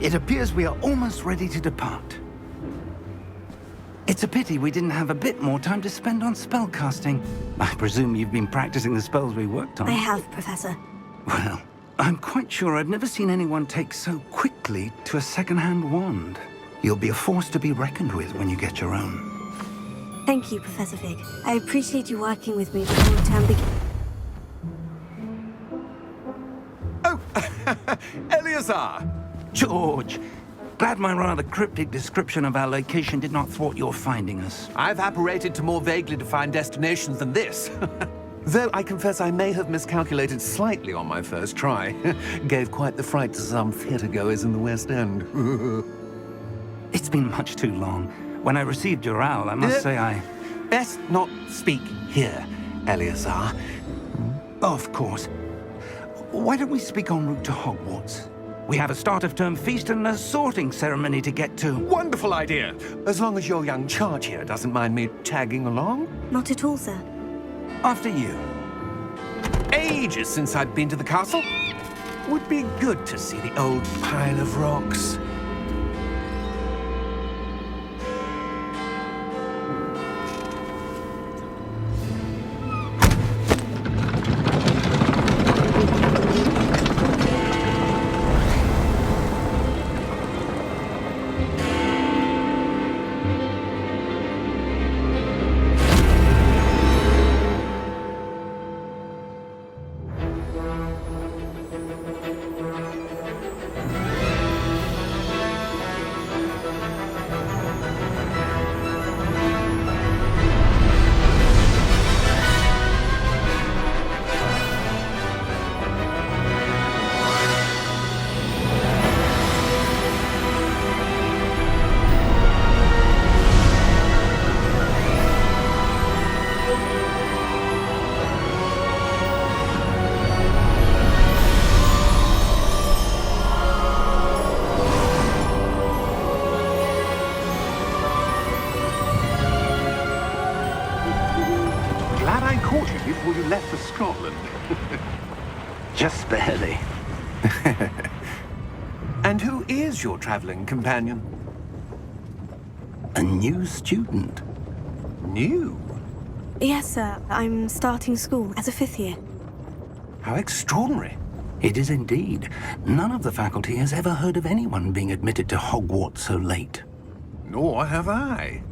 It appears we are almost ready to depart. It's a pity we didn't have a bit more time to spend on spellcasting. I presume you've been practicing the spells we worked on. I have, Professor. Well, I'm quite sure I've never seen anyone take so quickly to a second-hand wand. You'll be a force to be reckoned with when you get your own. Thank you, Professor Fig. I appreciate you working with me before the term begins. Oh, Eleazar! George, glad my rather cryptic description of our location did not thwart your finding us. I've apparated to more vaguely defined destinations than this. Though I confess I may have miscalculated slightly on my first try. Gave quite the fright to some theatre-goers in the West End. It's been much too long. When I received your owl, I must say I... Best not speak here, Eleazar. Of course. Why don't we speak en route to Hogwarts? We have a start-of-term feast and a sorting ceremony to get to. Wonderful idea! As long as your young charge here doesn't mind me tagging along. Not at all, sir. After you. Ages since I'd been to the castle. Would be good to see the old pile of rocks. Before you left for Scotland. Just barely. And who is your traveling companion? A new student. New? Yes, sir. I'm starting school as a 5th year. How extraordinary. It is indeed. None of the faculty has ever heard of anyone being admitted to Hogwarts so late. Nor have I.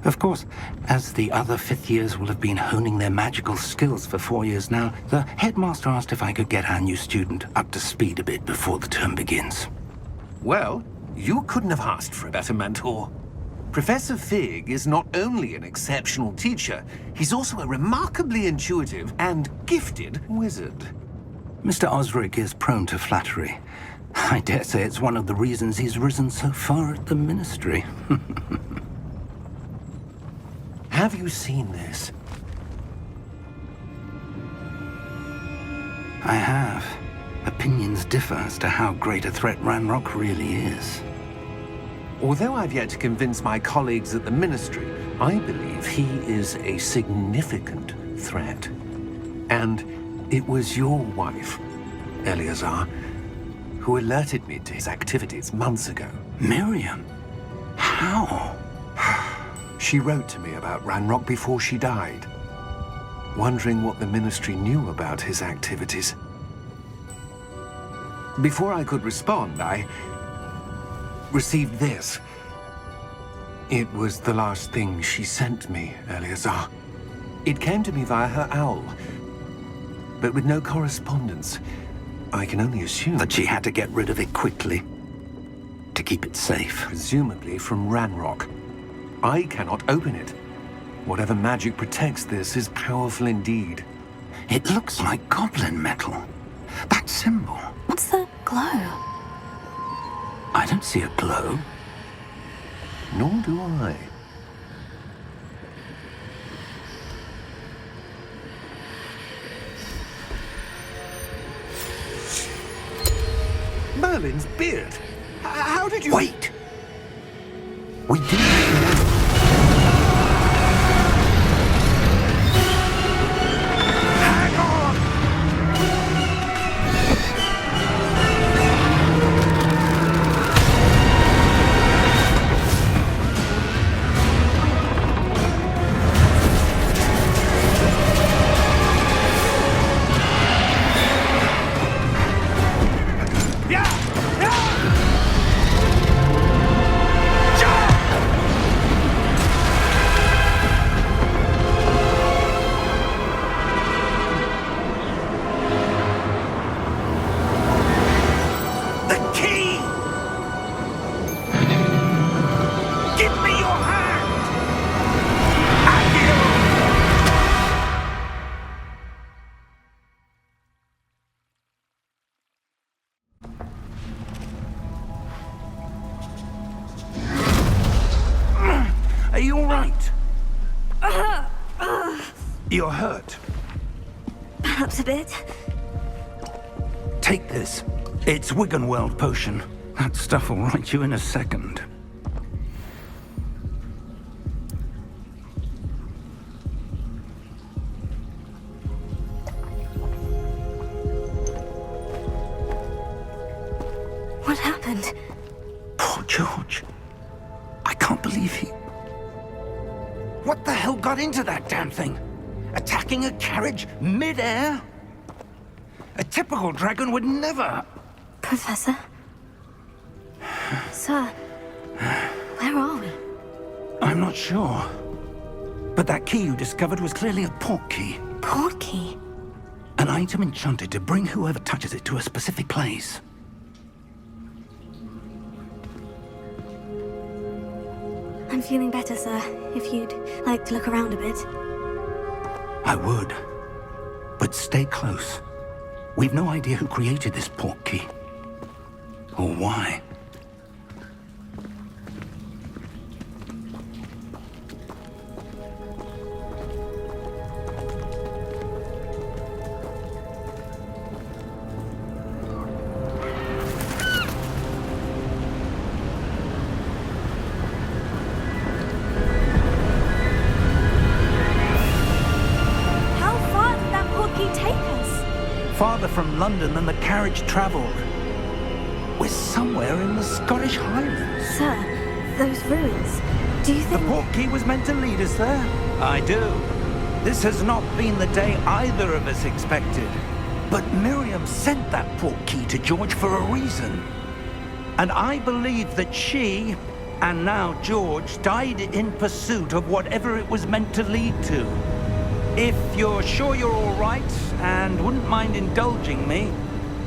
Of course, as the other 5th years will have been honing their magical skills for 4 years now, the headmaster asked if I could get our new student up to speed a bit before the term begins. Well, you couldn't have asked for a better mentor. Professor Fig is not only an exceptional teacher, he's also a remarkably intuitive and gifted wizard. Mr. Osric is prone to flattery. I dare say it's one of the reasons he's risen so far at the Ministry. Have you seen this? I have. Opinions differ as to how great a threat Ranrock really is. Although I've yet to convince my colleagues at the Ministry, I believe he is a significant threat. And it was your wife, Eleazar, who alerted me to his activities months ago. Miriam? How? She wrote to me about Ranrock before she died, wondering what the Ministry knew about his activities. Before I could respond, I received this. It was the last thing she sent me, Eleazar. It came to me via her owl, but with no correspondence. I can only assume That she had to get rid of it quickly, to keep it safe. presumably from Ranrock. I cannot open it. Whatever magic protects this is powerful indeed. It looks like goblin metal. That symbol. What's the glow? I don't see a glow. Nor do I. Merlin's beard. How did you... Wait! We didn't... Hang on! you all right? You're hurt. Perhaps a bit. Take this. It's Wiggenweld potion. That stuff will right you in a second. What happened? Poor George. I can't believe he... What the hell got into that damn thing? Attacking a carriage mid-air? A typical dragon would never... Professor? Sir, where are we? I'm not sure. But that key you discovered was clearly a port key. Port key? An item enchanted to bring whoever touches it to a specific place. I'm feeling better, sir. If you'd like to look around a bit. I would. But stay close. We've no idea who created this port key. Or why. How far did that port key take us? Farther from London than the carriage traveled. We're somewhere in the Scottish Highlands. Sir, those ruins. Do you The think... port key was meant to lead us there? I do. This has not been the day either of us expected. But Miriam sent that port key to George for a reason. And I believe that she, and now George, died in pursuit of whatever it was meant to lead to. If you're sure you're all right, and wouldn't mind indulging me,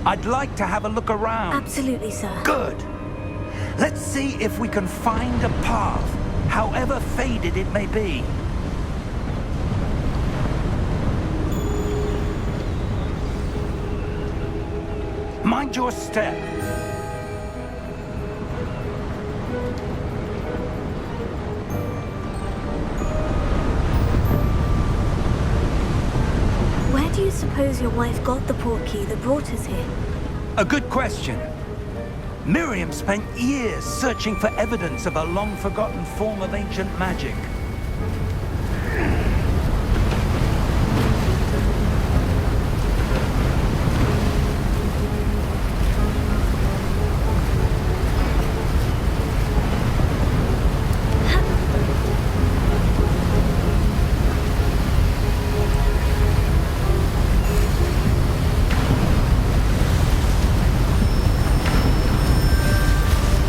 I'd like to have a look around. Absolutely, sir. Good. Let's see if we can find a path, however faded it may be. Mind your step. Where do you suppose your wife got the port key that brought us here? A good question. Miriam spent years searching for evidence of a long-forgotten form of ancient magic.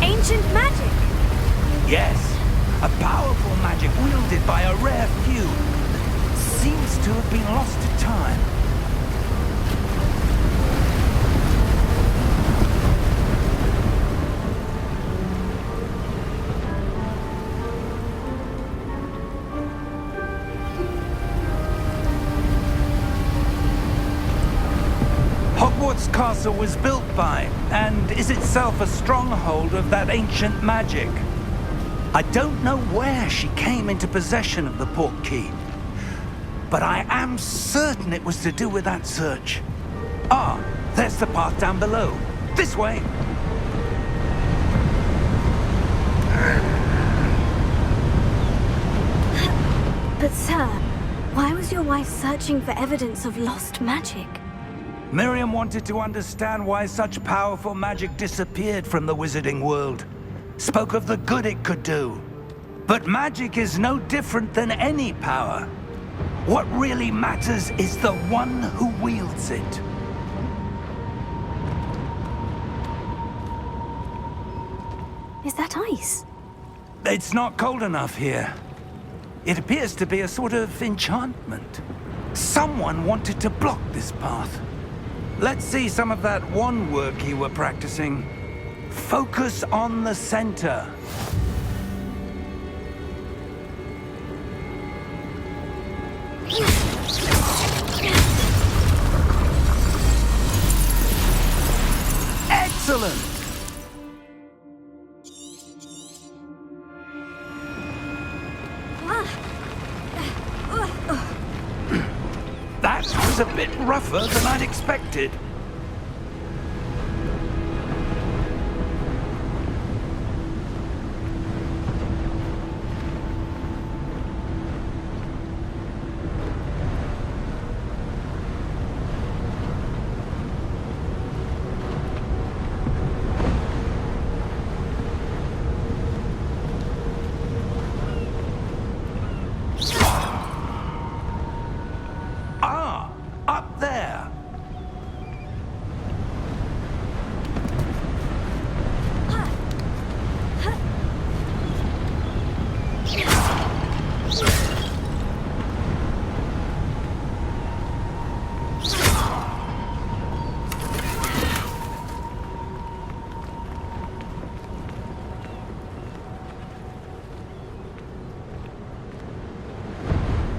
Ancient magic! Yes, a powerful magic wielded by a rare few. Seems to have been lost to time. Hogwarts Castle was built by, and is itself a stronghold of that ancient magic. I don't know where she came into possession of the port key, but I am certain it was to do with that search. Ah, there's the path down below. This way. But sir, why was your wife searching for evidence of lost magic? Miriam wanted to understand why such powerful magic disappeared from the wizarding world. Spoke of the good it could do. But magic is no different than any power. What really matters is the one who wields it. Is that ice? It's not cold enough here. It appears to be a sort of enchantment. Someone wanted to block this path. Let's see some of that wand work you were practicing. Focus on the center. Excellent! is a bit rougher than I'd expected. Ah, up there.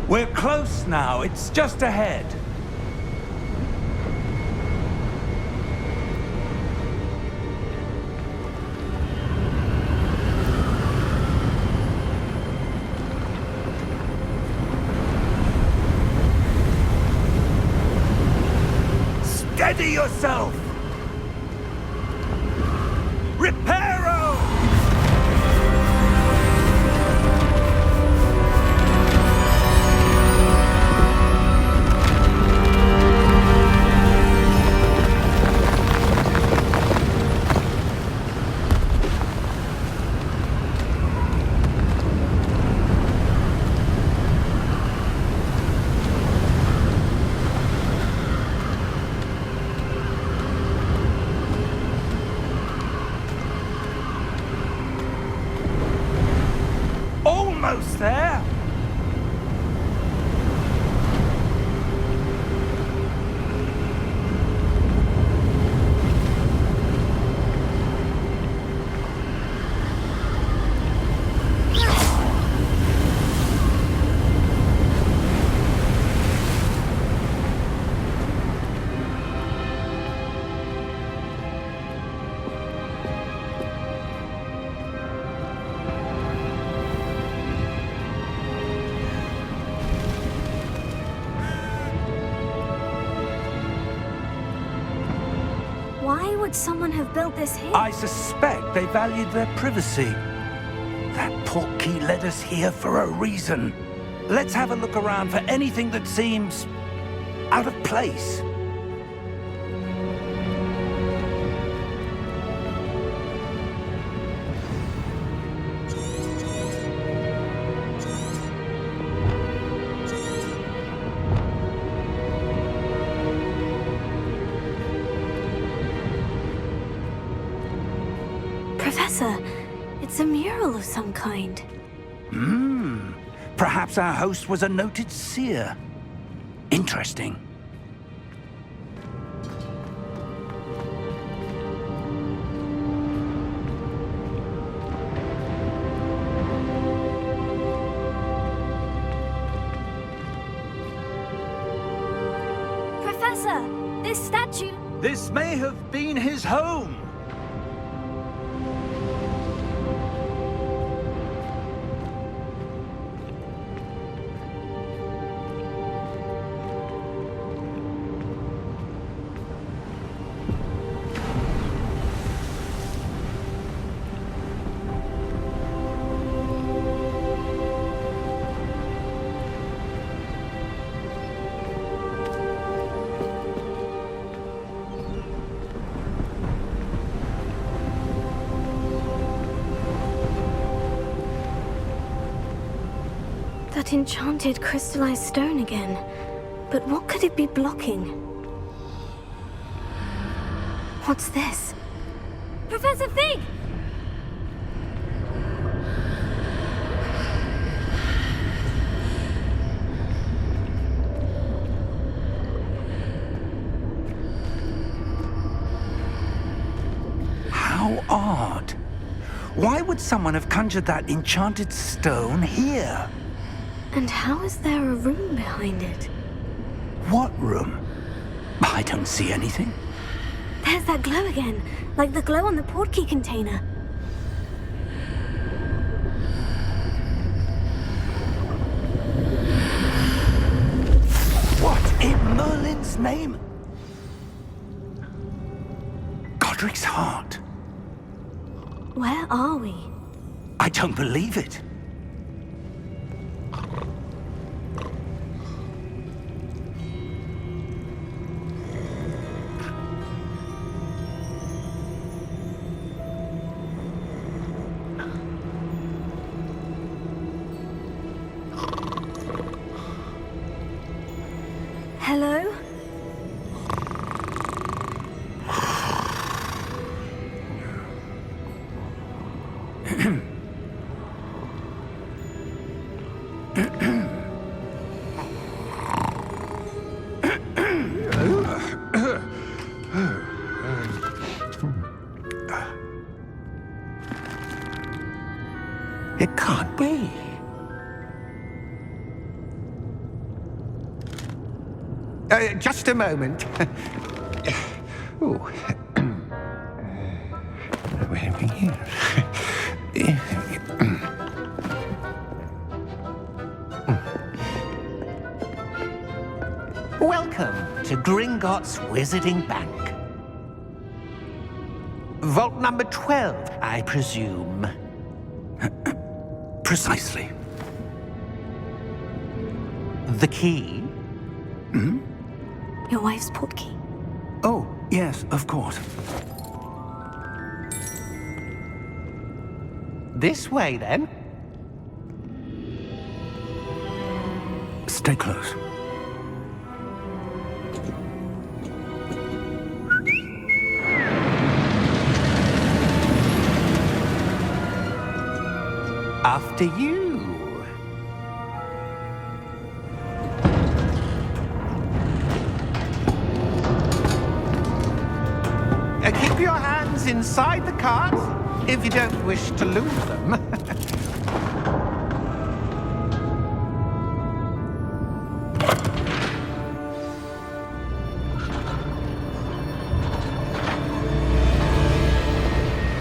We're close now. It's just ahead. Steady yourself! Reparo! Almost there. Why would someone have built this here? I suspect they valued their privacy. That portkey led us here for a reason. Let's have a look around for anything that seems out of place. Professor, it's a mural of some kind. Perhaps our host was a noted seer. Interesting. Professor, this statue... This may have been his home. That enchanted crystallized stone again. But what could it be blocking? What's this? Professor Fig! How odd. Why would someone have conjured that enchanted stone here? And how is there a room behind it? What room? I don't see anything. There's that glow again, like the glow on the portkey container. What in Merlin Godric's name? Godric's heart. Where are we? I don't believe it. Hello? It can't be. Just a moment. Oh. Welcome to Gringotts Wizarding Bank. Vault number 12, I presume. Precisely. The key? Your wife's portkey. Oh, yes, of course. This way, then. Stay close. After you. Keep your hands inside the cart if you don't wish to lose them.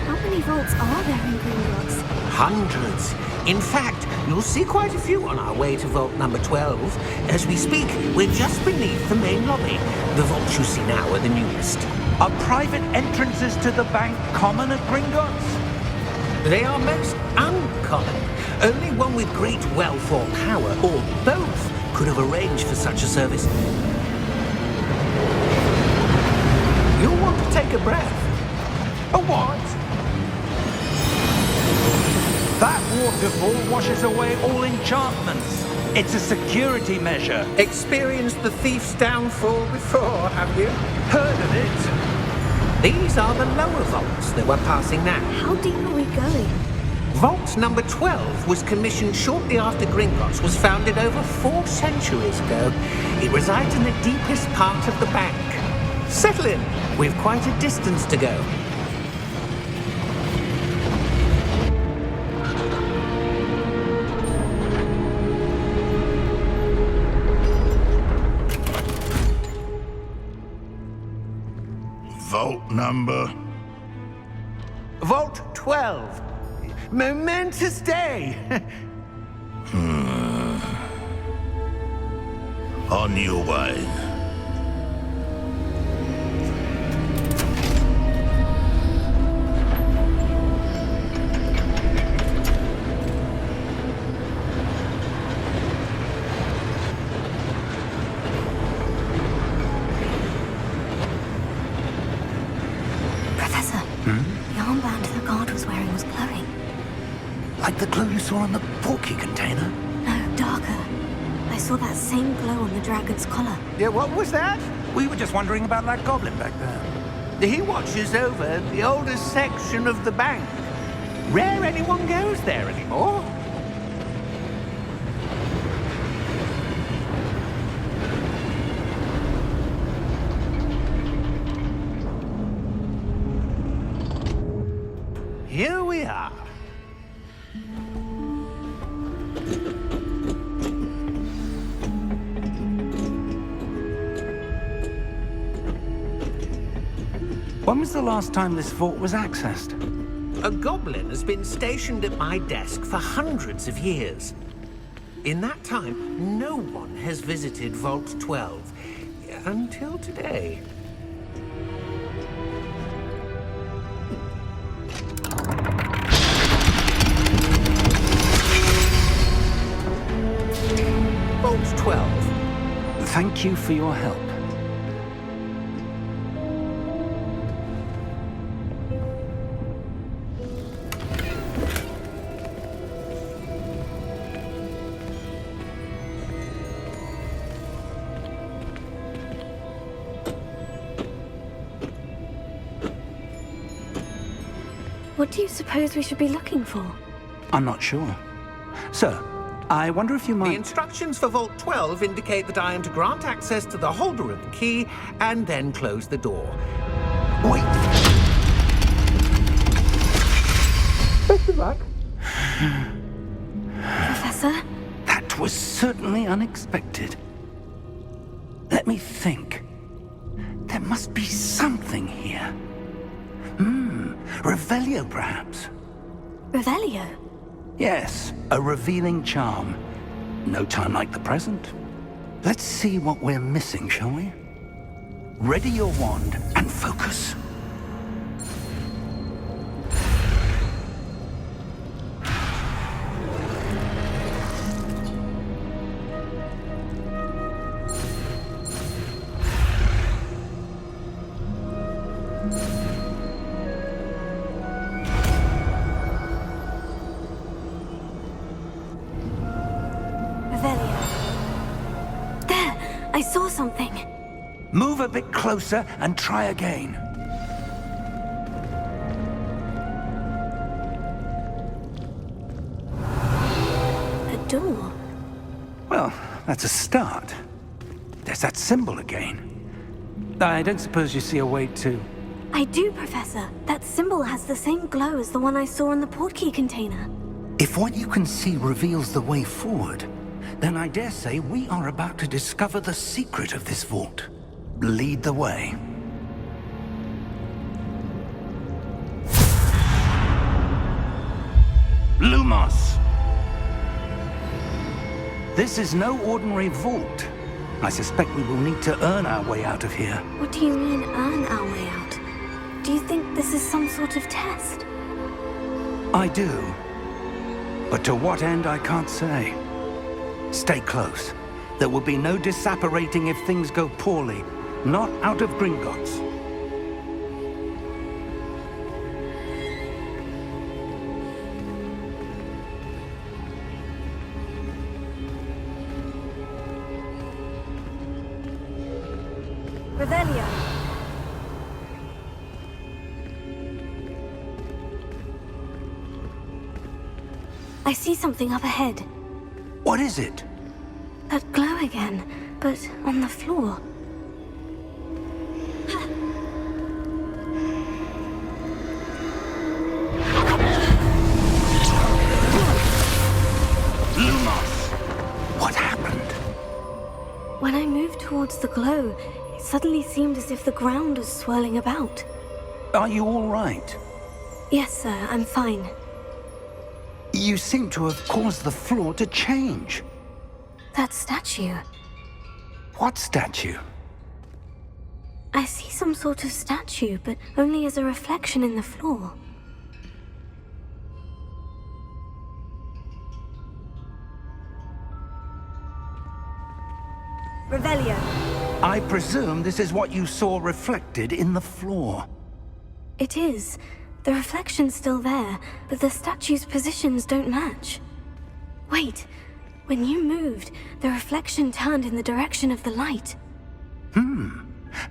How many vaults are there in Gringotts? Hundreds. In fact, you'll see quite a few on our way to vault number 12. As we speak, we're just beneath the main lobby. The vaults you see now are the newest. Are private entrances to the bank common at Gringotts? They are most uncommon. Only one with great wealth or power, or both, could have arranged for such a service. You'll want to take a breath. A what? That waterfall washes away all enchantments. It's a security measure. Experienced the thief's downfall before, have you? Heard of it? These are the lower vaults that we're passing now. How deep are we going? Vault number 12 was commissioned shortly after Gringotts was founded over 4 centuries ago. It resides in the deepest part of the bank. Settle in. We've quite a distance to go. Vault number? Vault 12. Momentous day. On your way. Professor, the armband the guard was wearing was glowing. Like the glow you saw on the portkey container? No, darker. I saw that same glow on the dragon's collar. Yeah, what was that? We were just wondering about that goblin back there. He watches over the oldest section of the bank. Rare anyone goes there anymore. Here we are. When was the last time this vault was accessed? A goblin has been stationed at my desk for hundreds of years. In that time, no one has visited Vault 12. until today. Vault 12. Thank you for your help. What do you suppose we should be looking for? I'm not sure. Sir, I wonder if you The might... instructions for Vault 12 indicate that I am to grant access to the holder of the key and then close the door. Wait! Best of luck. Professor? That was certainly unexpected. Let me think. There must be something here. Revelio, perhaps? Revelio? Yes, a revealing charm. No time like the present. Let's see what we're missing, shall we? Ready your wand and focus. Revelio. There! I saw something. Move a bit closer and try again. A door. Well, that's a start. There's that symbol again. I don't suppose you see a way to... I do, Professor. That symbol has the same glow as the one I saw in the portkey container. If what you can see reveals the way forward, then I dare say we are about to discover the secret of this vault. Lead the way. Lumos! This is no ordinary vault. I suspect we will need to earn our way out of here. What do you mean, earn our way out? Do you think this is some sort of test? I do. But to what end, I can't say. Stay close. There will be no disapparating if things go poorly. Not out of Gringotts. Revelio. I see something up ahead. What is it? That glow again, but on the floor. Lumos! What happened? When I moved towards the glow, it suddenly seemed as if the ground was swirling about. Are you all right? Yes, sir, I'm fine. You seem to have caused the floor to change. That statue. What statue? I see some sort of statue, but only as a reflection in the floor. Revelio. I presume this is what you saw reflected in the floor. It is. The reflection's still there, but the statue's positions don't match. Wait. When you moved, the reflection turned in the direction of the light.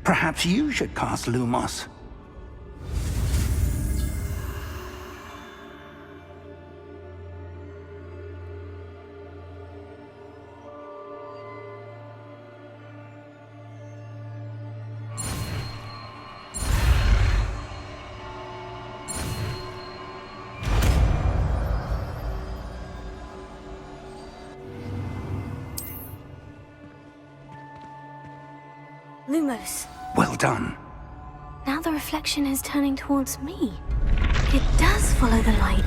Perhaps you should cast Lumos. Lumos. Well done. Now the reflection is turning towards me. It does follow the light.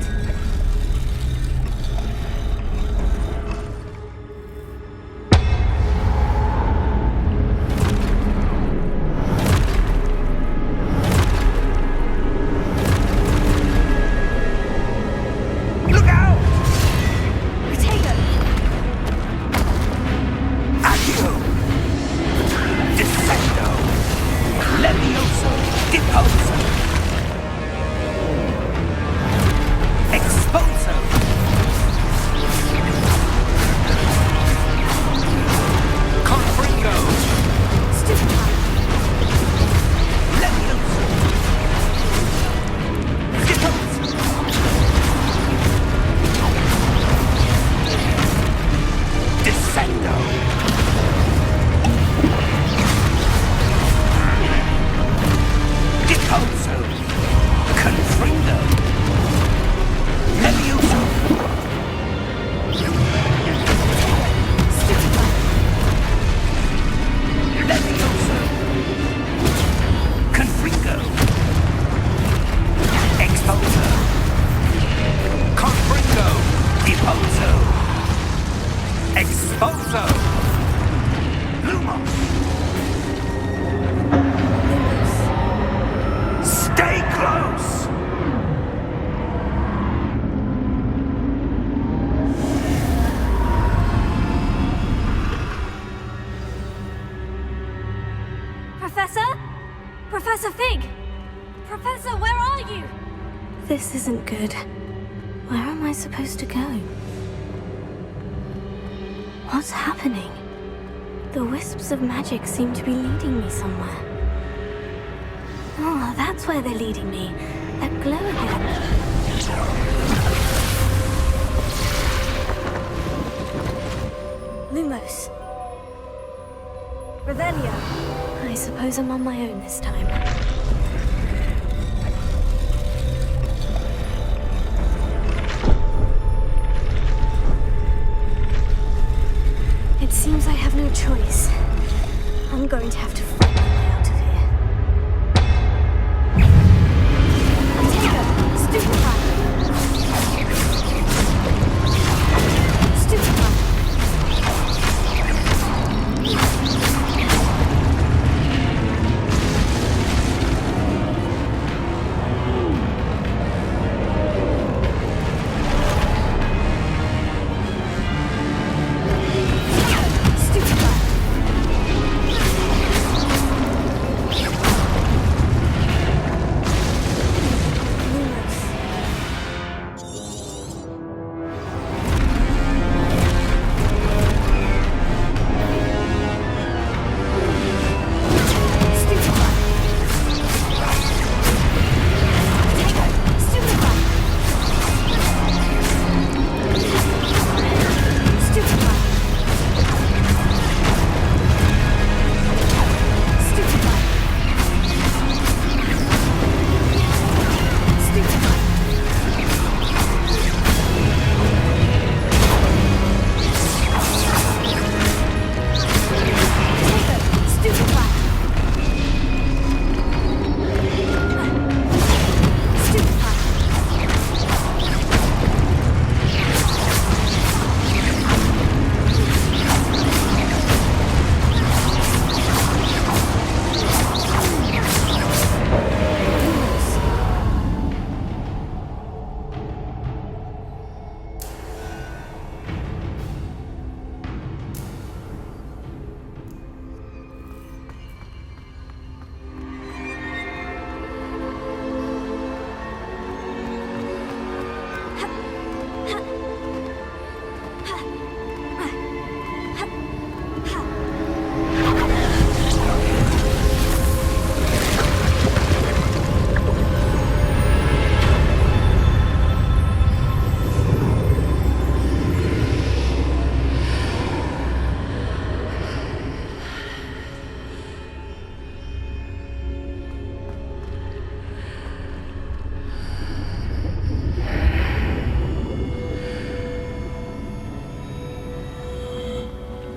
Also, Lumos, stay close! Professor? Professor Fig! Professor, where are you? This isn't good. Where am I supposed to go? What's happening? The wisps of magic seem to be leading me somewhere. Oh, that's where they're leading me. That glow again. Lumos. Revelio. I suppose I'm on my own this time. It seems I have no choice. I'm going to have to fight my way out of here. Antigua, stupefy! Stupefy!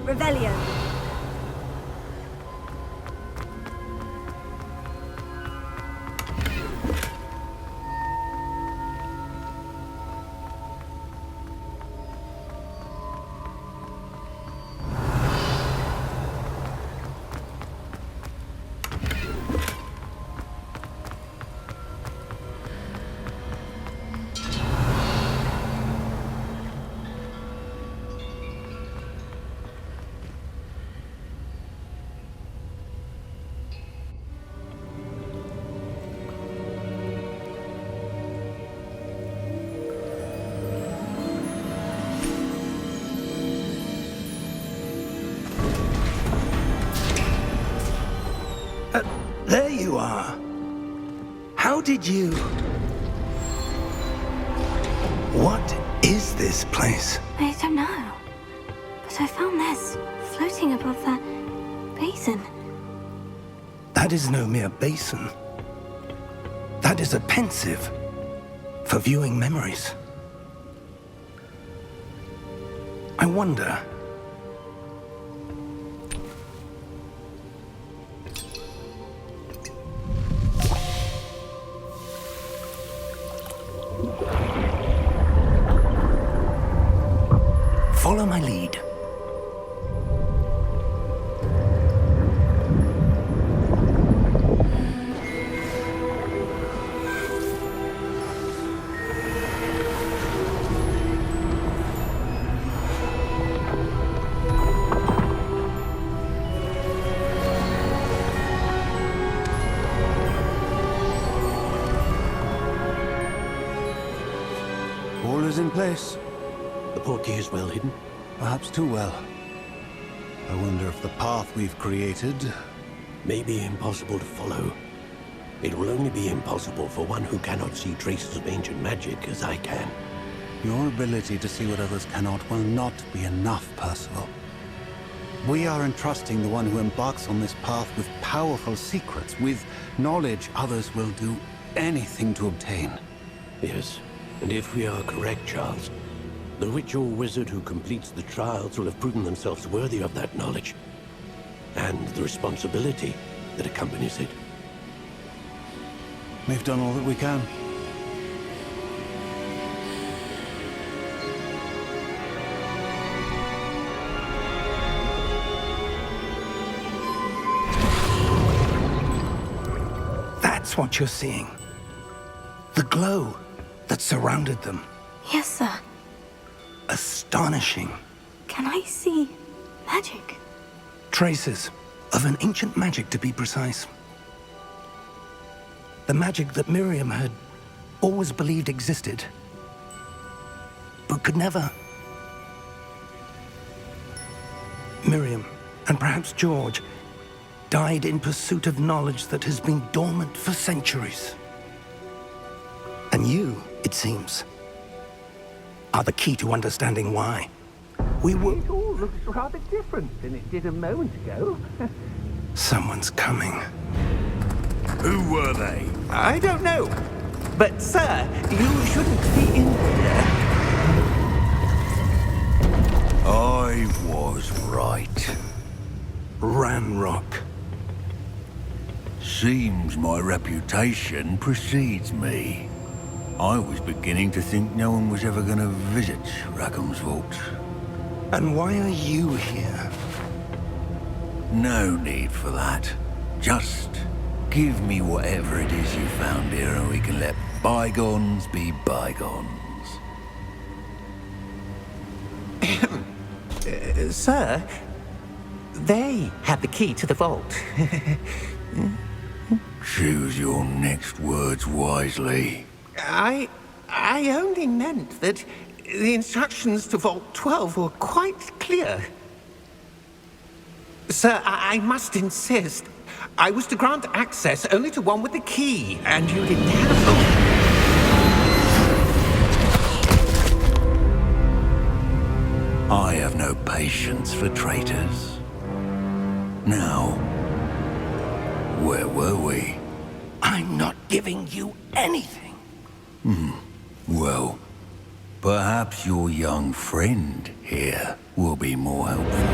Revelio. There you are. How did you... What is this place? I don't know. But I found this floating above that basin. That is no mere basin. That is a pensive for viewing memories. I wonder... Follow my lead. All is in place. The portkey is well hidden. Perhaps too well. I wonder if the path we've created... May be impossible to follow. It will only be impossible for one who cannot see traces of ancient magic as I can. Your ability to see what others cannot will not be enough, Percival. We are entrusting the one who embarks on this path with powerful secrets, with knowledge others will do anything to obtain. Yes, and if we are correct, Charles, the witch or wizard who completes the trials will have proven themselves worthy of that knowledge, and the responsibility that accompanies it. We've done all that we can. That's what you're seeing. The glow that surrounded them. Yes, sir. Astonishing. Can I see magic? Traces of an ancient magic, to be precise. The magic that Miriam had always believed existed, but could never. Miriam, and perhaps George, died in pursuit of knowledge that has been dormant for centuries. And you, it seems, are the key to understanding why. We were... It all looks rather different than it did a moment ago. Someone's coming. Who were they? I don't know. But, sir, you shouldn't be in here. I was right. Ranrock. Seems my reputation precedes me. I was beginning to think no one was ever going to visit Rackham's vault. And why are you here? No need for that. Just give me whatever it is you found here and we can let bygones be bygones. Sir, they have the key to the vault. Choose your next words wisely. I only meant that the instructions to Vault 12 were quite clear. Sir, I must insist. I was to grant access only to one with the key, and you didn't have them. I have no patience for traitors. Now, where were we? I'm not giving you anything. Well, perhaps your young friend here will be more helpful.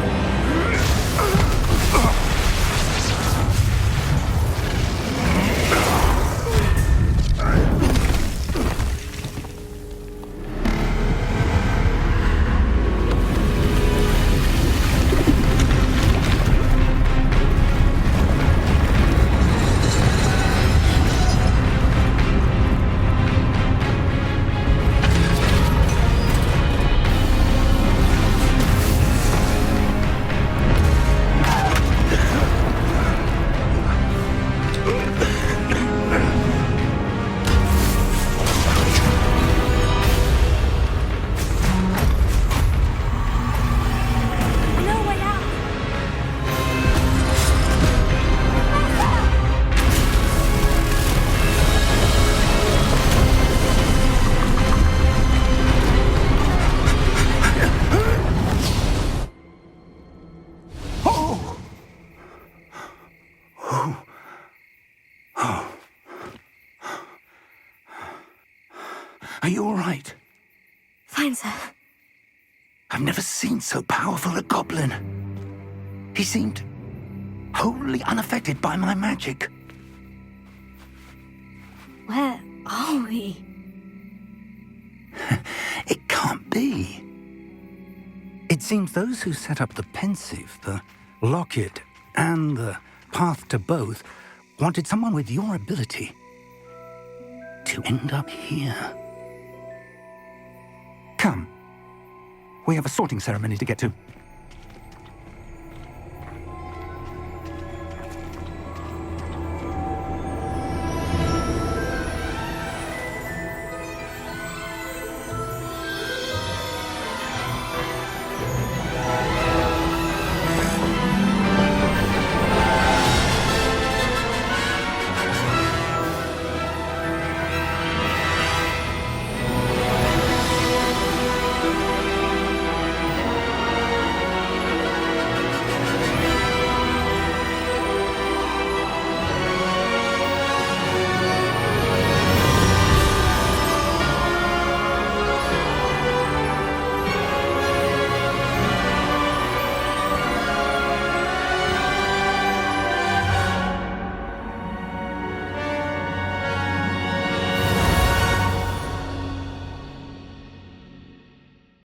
Are you all right? Fine, sir. I've never seen so powerful a goblin. He seemed wholly unaffected by my magic. Where are we? It can't be. It seems those who set up the pensive, the locket, and the path to both wanted someone with your ability to end up here. Come. We have a sorting ceremony to get to.